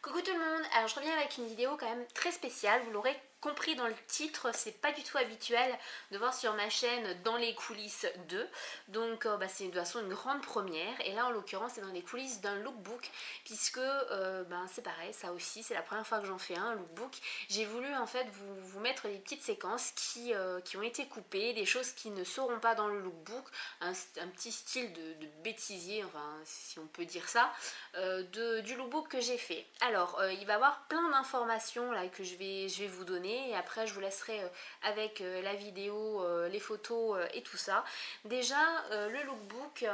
Coucou tout le monde, alors je reviens avec une vidéo quand même très spéciale, vous l'aurez compris dans le titre, c'est pas du tout habituel de voir sur ma chaîne dans les coulisses de, donc c'est de toute façon une grande première, et là en l'occurrence c'est dans les coulisses d'un lookbook, puisque c'est pareil, ça aussi c'est la première fois que j'en fais un lookbook. J'ai voulu en fait vous mettre des petites séquences qui ont été coupées, des choses qui ne seront pas dans le lookbook, un petit style de bêtisier, enfin si on peut dire ça, du lookbook que j'ai fait. Alors il va y avoir plein d'informations là que je vais vous donner, et après je vous laisserai avec la vidéo, les photos et tout ça. Déjà le lookbook,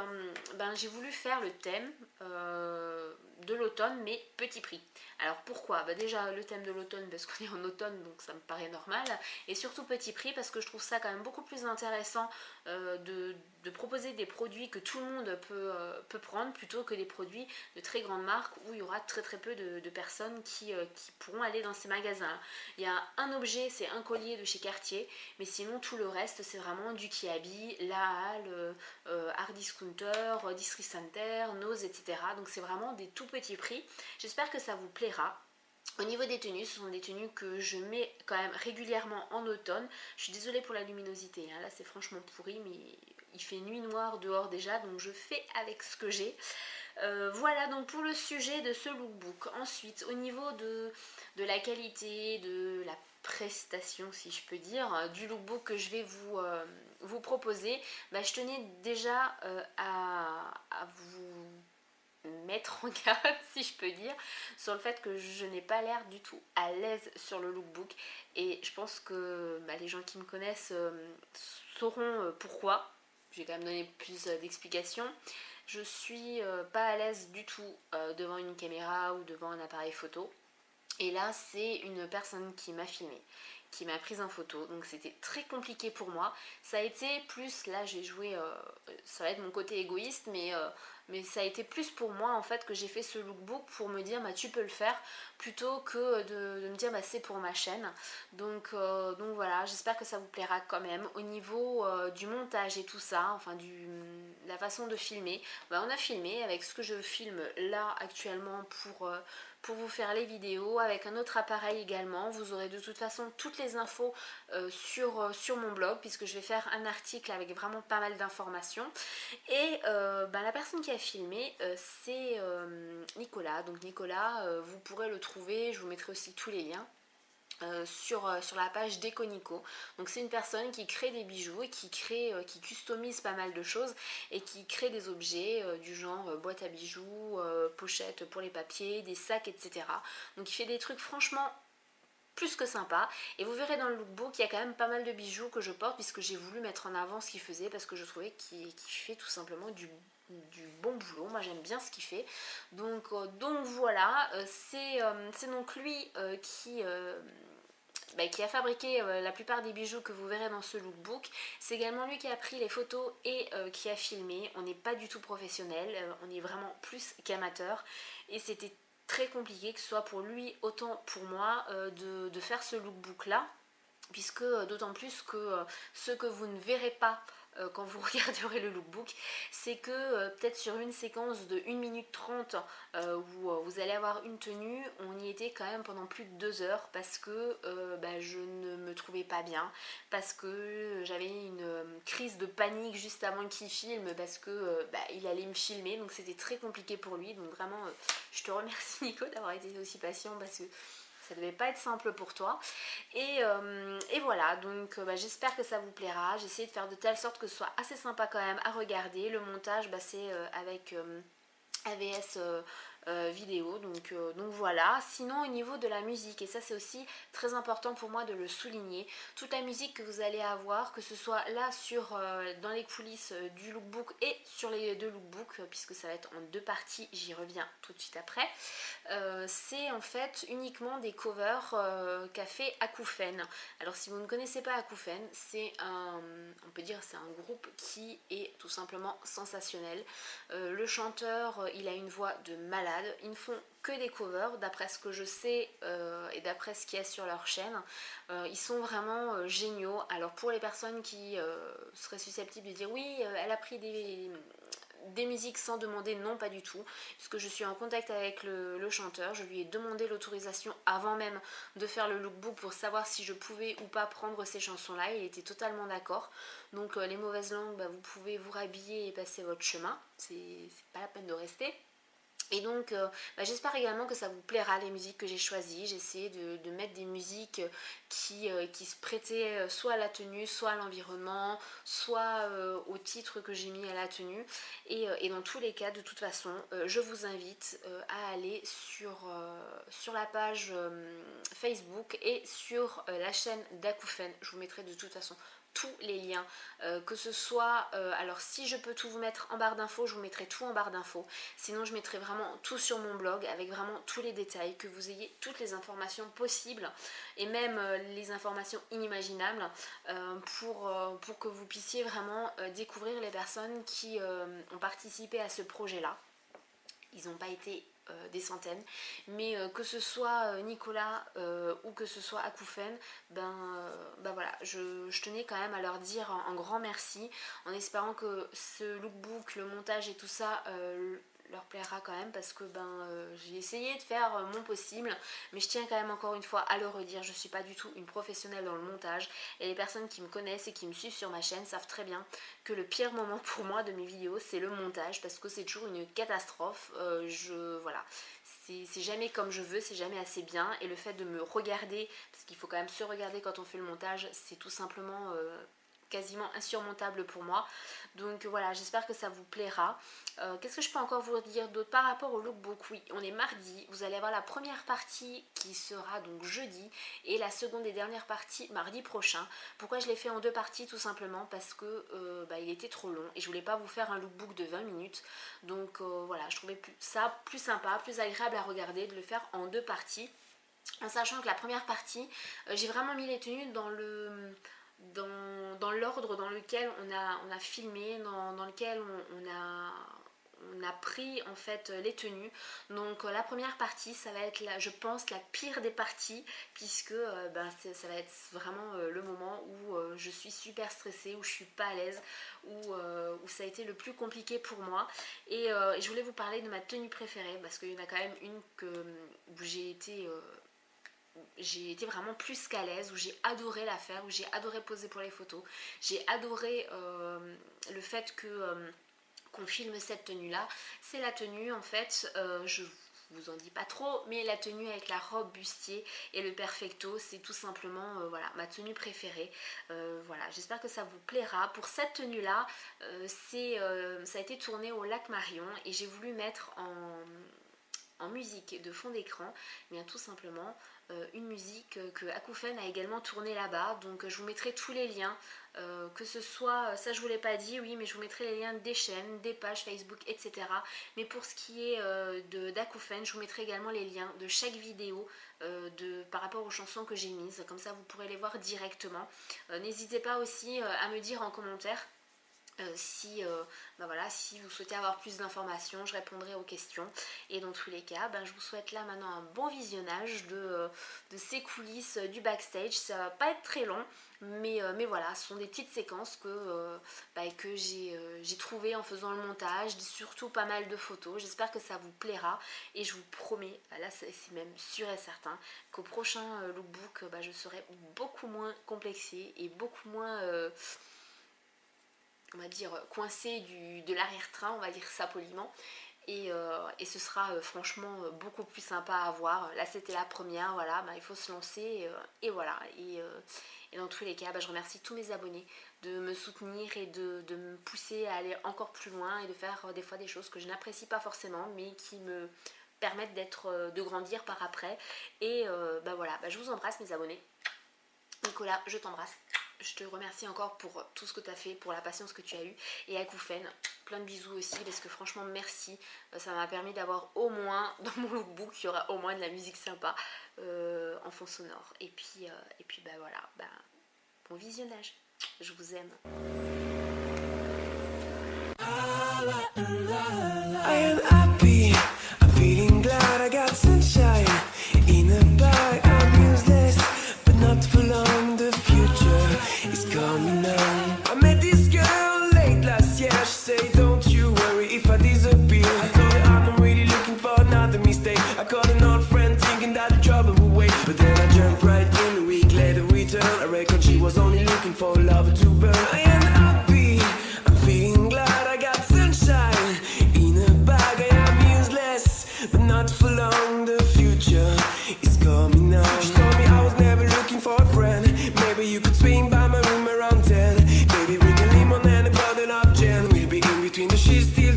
j'ai voulu faire le thème de l'automne mais petit prix. Alors pourquoi? Déjà le thème de l'automne parce qu'on est en automne, donc ça me paraît normal, et surtout petit prix parce que je trouve ça quand même beaucoup plus intéressant de proposer des produits que tout le monde peut prendre, plutôt que des produits de très grandes marques où il y aura très peu de personnes qui pourront aller dans ces magasins. Il y a un objet, c'est un collier de chez Cartier, mais sinon tout le reste c'est vraiment du Kiabi, La Halle, Art Discounter, District Center, Nose, etc. Donc c'est vraiment des tout petits prix. J'espère que ça vous plaira. Au niveau des tenues, ce sont des tenues que je mets quand même régulièrement en automne. Je suis désolée pour la luminosité, hein. Là c'est franchement pourri, mais il fait nuit noire dehors déjà, donc je fais avec ce que j'ai. Voilà donc pour le sujet de ce lookbook. Ensuite, au niveau de la qualité, de la prestation si je peux dire, du lookbook que je vais vous proposer, je tenais déjà à vous mettre en garde si je peux dire sur le fait que je n'ai pas l'air du tout à l'aise sur le lookbook, et je pense que les gens qui me connaissent sauront pourquoi. Je vais quand même donner plus d'explications. Je suis pas à l'aise du tout devant une caméra ou devant un appareil photo. Et là, c'est une personne qui m'a filmé, qui m'a prise en photo, donc c'était très compliqué pour moi. Ça a été plus, là j'ai joué, ça va être mon côté égoïste, mais ça a été plus pour moi en fait que j'ai fait ce lookbook pour me dire tu peux le faire, plutôt que de me dire c'est pour ma chaîne. Donc voilà, j'espère que ça vous plaira quand même. Au niveau du montage et tout ça, enfin la façon de filmer, on a filmé avec ce que je filme là actuellement pour vous faire les vidéos, avec un autre appareil également. Vous aurez de toute façon toutes les infos sur mon blog, puisque je vais faire un article avec vraiment pas mal d'informations. Et la personne qui a filmé, c'est Nicolas. Donc Nicolas, vous pourrez le trouver, je vous mettrai aussi tous les liens. Sur la page d'Econico. Donc c'est une personne qui crée des bijoux et qui customise pas mal de choses, et qui crée des objets du genre boîte à bijoux, pochettes pour les papiers, des sacs, etc. Donc il fait des trucs franchement plus que sympa, et vous verrez dans le lookbook il y a quand même pas mal de bijoux que je porte, puisque j'ai voulu mettre en avant ce qu'il faisait, parce que je trouvais qu'il fait tout simplement du bon boulot. Moi j'aime bien ce qu'il fait, donc voilà, c'est donc lui qui a fabriqué la plupart des bijoux que vous verrez dans ce lookbook. C'est également lui qui a pris les photos et qui a filmé. On n'est pas du tout professionnel, on est vraiment plus qu'amateur, et c'était très compliqué, que ce soit pour lui autant pour moi, de faire ce lookbook là, puisque d'autant plus que ce que vous ne verrez pas quand vous regarderez le lookbook, c'est que peut-être sur une séquence de 1 minute 30 où vous allez avoir une tenue, on y était quand même pendant plus de 2 heures, parce que je ne me trouvais pas bien, parce que j'avais une crise de panique juste avant qu'il filme, parce que il allait me filmer, donc c'était très compliqué pour lui. Donc vraiment je te remercie Nico d'avoir été aussi patient, parce que ça devait pas être simple pour toi. Et voilà, donc j'espère que ça vous plaira. J'ai essayé de faire de telle sorte que ce soit assez sympa quand même à regarder. Le montage, c'est avec AVS vidéo, donc voilà. Sinon au niveau de la musique, et ça c'est aussi très important pour moi de le souligner, toute la musique que vous allez avoir, que ce soit là dans les coulisses du lookbook et sur les deux lookbooks, puisque ça va être en deux parties, j'y reviens tout de suite après, c'est en fait uniquement des covers qu'a fait Akoufen. Alors si vous ne connaissez pas Akoufen, on peut dire c'est un groupe qui est tout simplement sensationnel. Le chanteur, il a une voix de malade. Ils ne font que des covers, d'après ce que je sais et d'après ce qu'il y a sur leur chaîne. Ils sont vraiment géniaux. Alors pour les personnes qui seraient susceptibles de dire oui, elle a pris des musiques sans demander, non pas du tout, puisque je suis en contact avec le chanteur, je lui ai demandé l'autorisation avant même de faire le lookbook pour savoir si je pouvais ou pas prendre ces chansons là, il était totalement d'accord. Donc les mauvaises langues, vous pouvez vous rhabiller et passer votre chemin, c'est pas la peine de rester. Et donc j'espère également que ça vous plaira les musiques que j'ai choisies. J'ai essayé de mettre des musiques qui se prêtaient soit à la tenue, soit à l'environnement, soit au titre que j'ai mis à la tenue. Et dans tous les cas, de toute façon, je vous invite à aller sur la page Facebook et sur la chaîne d'Akoufen. Je vous mettrai de toute façon tous les liens, que ce soit, alors si je peux tout vous mettre en barre d'infos, je vous mettrai tout en barre d'infos, sinon je mettrai vraiment tout sur mon blog avec vraiment tous les détails, que vous ayez toutes les informations possibles et même les informations inimaginables pour que vous puissiez vraiment découvrir les personnes qui ont participé à ce projet là. Ils n'ont pas été des centaines, mais que ce soit Nicolas ou que ce soit Akoufen, voilà, je tenais quand même à leur dire un grand merci, en espérant que ce lookbook, le montage et tout ça leur plaira quand même, parce que j'ai essayé de faire mon possible, mais je tiens quand même encore une fois à le redire, je suis pas du tout une professionnelle dans le montage, et les personnes qui me connaissent et qui me suivent sur ma chaîne savent très bien que le pire moment pour moi de mes vidéos c'est le montage, parce que c'est toujours une catastrophe. Voilà, c'est jamais comme je veux, c'est jamais assez bien, et le fait de me regarder, parce qu'il faut quand même se regarder quand on fait le montage, c'est tout simplement quasiment insurmontable pour moi. Donc voilà, j'espère que ça vous plaira. Qu'est-ce que je peux encore vous dire d'autre par rapport au lookbook? Oui, on est mardi, vous allez avoir la première partie qui sera donc jeudi et la seconde et dernière partie mardi prochain. Pourquoi je l'ai fait en deux parties? Tout simplement parce que il était trop long et je voulais pas vous faire un lookbook de 20 minutes. Donc voilà, je trouvais ça plus sympa, plus agréable à regarder de le faire en deux parties, en sachant que la première partie, j'ai vraiment mis les tenues dans l'ordre dans lequel on a filmé, dans lequel on a pris en fait les tenues. Donc la première partie ça va être je pense la pire des parties, puisque ça va être vraiment le moment où je suis super stressée, où je suis pas à l'aise, où ça a été le plus compliqué pour moi. Et je voulais vous parler de ma tenue préférée, parce qu'il y en a quand même une où j'ai été vraiment plus qu'à l'aise, où j'ai adoré la faire, où j'ai adoré poser pour les photos, j'ai adoré le fait qu'on filme cette tenue là. C'est la tenue en fait, je vous en dis pas trop, mais la tenue avec la robe bustier et le perfecto, c'est tout simplement voilà, ma tenue préférée. Voilà, j'espère que ça vous plaira. Pour cette tenue là, ça a été tourné au lac Marion, et j'ai voulu mettre en musique de fond d'écran, bien tout simplement une musique que Akoufen a également tourné là-bas. Donc je vous mettrai tous les liens, que ce soit, ça je vous l'ai pas dit, oui, mais je vous mettrai les liens des chaînes, des pages Facebook, etc. Mais pour ce qui est d'Akoufen, je vous mettrai également les liens de chaque vidéo par rapport aux chansons que j'ai mises, comme ça vous pourrez les voir directement. N'hésitez pas aussi à me dire en commentaire si vous souhaitez avoir plus d'informations, je répondrai aux questions. Et dans tous les cas, je vous souhaite là maintenant un bon visionnage de ces coulisses du backstage. Ça va pas être très long, mais voilà, ce sont des petites séquences que j'ai trouvées en faisant le montage, surtout pas mal de photos. J'espère que ça vous plaira, et je vous promets, là c'est même sûr et certain, qu'au prochain lookbook je serai beaucoup moins complexée et beaucoup moins on va dire coincé de l'arrière-train, on va dire ça poliment, et ce sera franchement beaucoup plus sympa à voir. Là c'était la première, voilà, il faut se lancer, et voilà, et dans tous les cas je remercie tous mes abonnés de me soutenir et de me pousser à aller encore plus loin, et de faire des fois des choses que je n'apprécie pas forcément, mais qui me permettent de grandir par après. Et voilà, je vous embrasse mes abonnés. Nicolas, je t'embrasse. Je te remercie encore pour tout ce que tu as fait, pour la patience que tu as eue. Et Akoufen, plein de bisous aussi, parce que franchement merci. Ça m'a permis d'avoir au moins, dans mon lookbook, il y aura au moins de la musique sympa en fond sonore. Et puis voilà, bon visionnage. Je vous aime. I am happy, I'm feeling glad I got sunshine in a bag. I'm useless, but not for long. The future is coming on. I met this girl late last year. She said, don't you worry if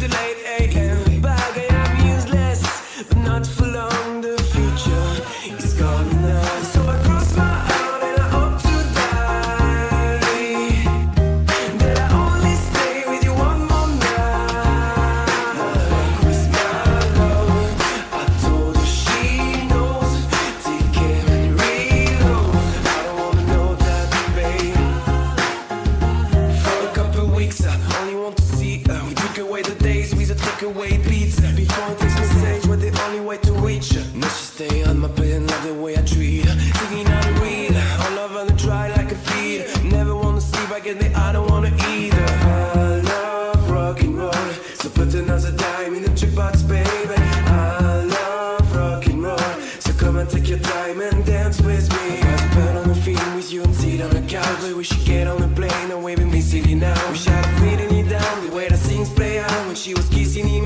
too late, AM. Bag, I am useless, but not for long. The future is calling us. So I cross my heart and I hope to die, that I only stay with you one more night. With my love, I told her she knows. Take care and reload. I don't wanna know that, babe. For a couple weeks, I only want to see her. We took away the days, we took away pizza. Before it takes message, we're the only way to reach her. Now she stay on my bed and love the way I treat her. Thinking how to read her, all love on the dry like a feed. Never wanna sleep, I get it, I don't wanna eat her. I love rock and roll, so put another dime in the jukebox, baby. I love rock and roll, so come and take your time and dance with me. Got to put on the feeling with you and sit on the couch. But we should get on the plane away with me city now. We should have feeling it down, the way the things play out when she was kissing you.